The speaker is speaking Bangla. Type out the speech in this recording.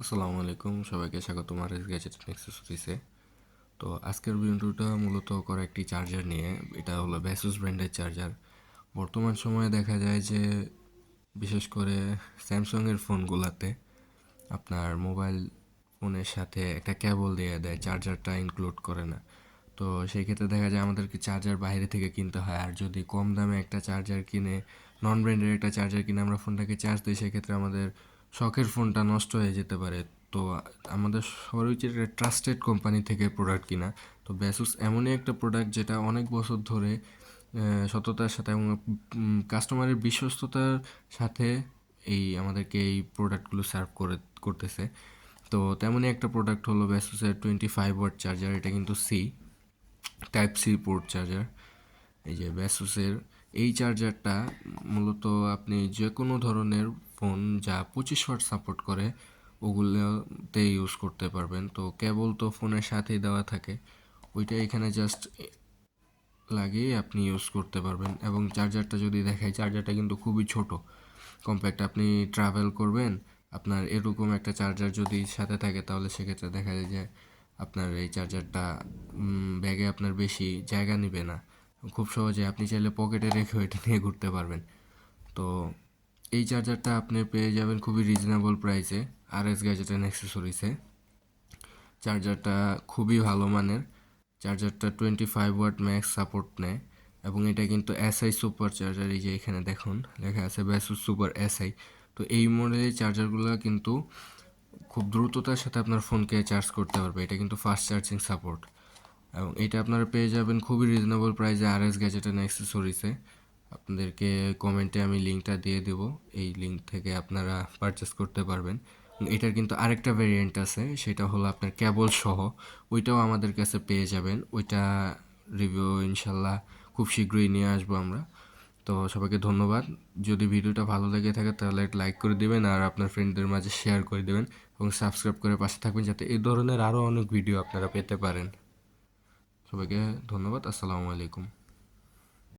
আসসালামু আলাইকুম, সবাইকে স্বাগতম আরএস গ্যাজেট অ্যাক্সেসরিজে। তো আজকের ভিডিওটা মূলত করা একটি চার্জার নিয়ে। এটা হলো ব্যাসুস ব্র্যান্ডের চার্জার। বর্তমান সময়ে দেখা যায় যে বিশেষ করে স্যামসাংয়ের ফোনগুলোতে আপনার মোবাইল ফোনের সাথে একটা কেবল দিয়ে দেয়, চার্জারটা ইনক্লুড করে না। তো সেই ক্ষেত্রে দেখা যায় আমাদেরকে চার্জার বাইরে থেকে কিনতে হয়। আর যদি কম দামে একটা চার্জার কিনে, নন ব্র্যান্ডের একটা চার্জার কিনে আমরা ফোনটাকে চার্জ দিই, সেক্ষেত্রে আমাদের শখের ফোনটা নষ্ট হয়ে যেতে পারে। তো আমাদের সবার উচিত একটা ট্রাস্টেড কোম্পানি থেকে প্রোডাক্ট কিনা। তো ব্যাসুস এমনই একটা প্রোডাক্ট যেটা অনেক বছর ধরে সততার সাথে এবং কাস্টমারের বিশ্বস্ততার সাথে আমাদেরকে এই প্রোডাক্টগুলো সার্ভ করতেছে। তো তেমনই একটা প্রোডাক্ট হলো ব্যাসুসের 25 ওয়াট চার্জার। এটা কিন্তু টাইপ সি পোর্ট চার্জার। এই যে ব্যাসুসের এই চার্জারটা মূলত আপনি যে কোনো ধরনের ফোন যা 25 ওয়াট সাপোর্ট করে ওগুলোতে ইউজ করতে পারবেন। তো কেবল তো ফোনের সাথেই দেওয়া থাকে, ওইটা এখানে জাস্ট লাগিয়ে আপনি ইউজ করতে পারবেন। এবং চার্জারটা যদি দেখাই, চার্জারটা কিন্তু খুবই ছোট, কম্প্যাক্ট। আপনি ট্রাভেল করবেন, আপনার এরকম একটা চার্জার যদি সাথে থাকে, তাহলে সেক্ষেত্রে দেখা যায় যে আপনার এই চার্জারটা ব্যাগে আপনার বেশি জায়গা নেবে না। খুব সহজে আপনি চাইলে পকেটে রেখেও এটা নিয়ে ঘুরতে পারবেন। তো এই চার্জারটা আপনি পেয়ে যাবেন খুবই রিজনেবল প্রাইসে আরএস গ্যাজেট অ্যান্ড অ্যাক্সেসরিজে। চার্জারটা খুবই ভালো মানের। চার্জারটা 25 ওয়াট ম্যাক্স সাপোর্ট নেয় এবং এটা কিন্তু এসআই সুপার চার্জার। এই যে এখানে দেখুন লেখা আছে ব্যাসুস সুপার এসআই। তো এই মডেলের চার্জারগুলো কিন্তু খুব দ্রুততার সাথে আপনার ফোনকে চার্জ করতে পারবে। এটা কিন্তু ফাস্ট চার্জিং সাপোর্ট এবং এটা আপনারা পেয়ে যাবেন খুবই রিজনেবল প্রাইসে আরএস গ্যাজেট অ্যান্ড অ্যাক্সেসরিজে। আপনাদেরকে কমেন্টে আমি লিঙ্কটা দিয়ে দেবো, এই লিঙ্ক থেকে আপনারা পারচেস করতে পারবেন। এটার কিন্তু আরেকটা ভেরিয়েন্ট আছে, সেটা হলো আপনার কেবল সহ। ওইটাও আমাদের কাছে পেয়ে যাবেন। ওইটা রিভিউ ইনশাল্লাহ খুব শীঘ্রই নিয়ে আসবো আমরা। তো সবাইকে ধন্যবাদ। যদি ভিডিওটা ভালো লেগে থাকে তাহলে একটা লাইক করে দেবেন আর আপনার ফ্রেন্ডদের মাঝে শেয়ার করে দেবেন এবং সাবস্ক্রাইব করে পাশে থাকবেন যাতে এই ধরনের আরও অনেক ভিডিও আপনারা পেতে পারেন। সবাইকে ধন্যবাদ। আসসালামু আলাইকুম।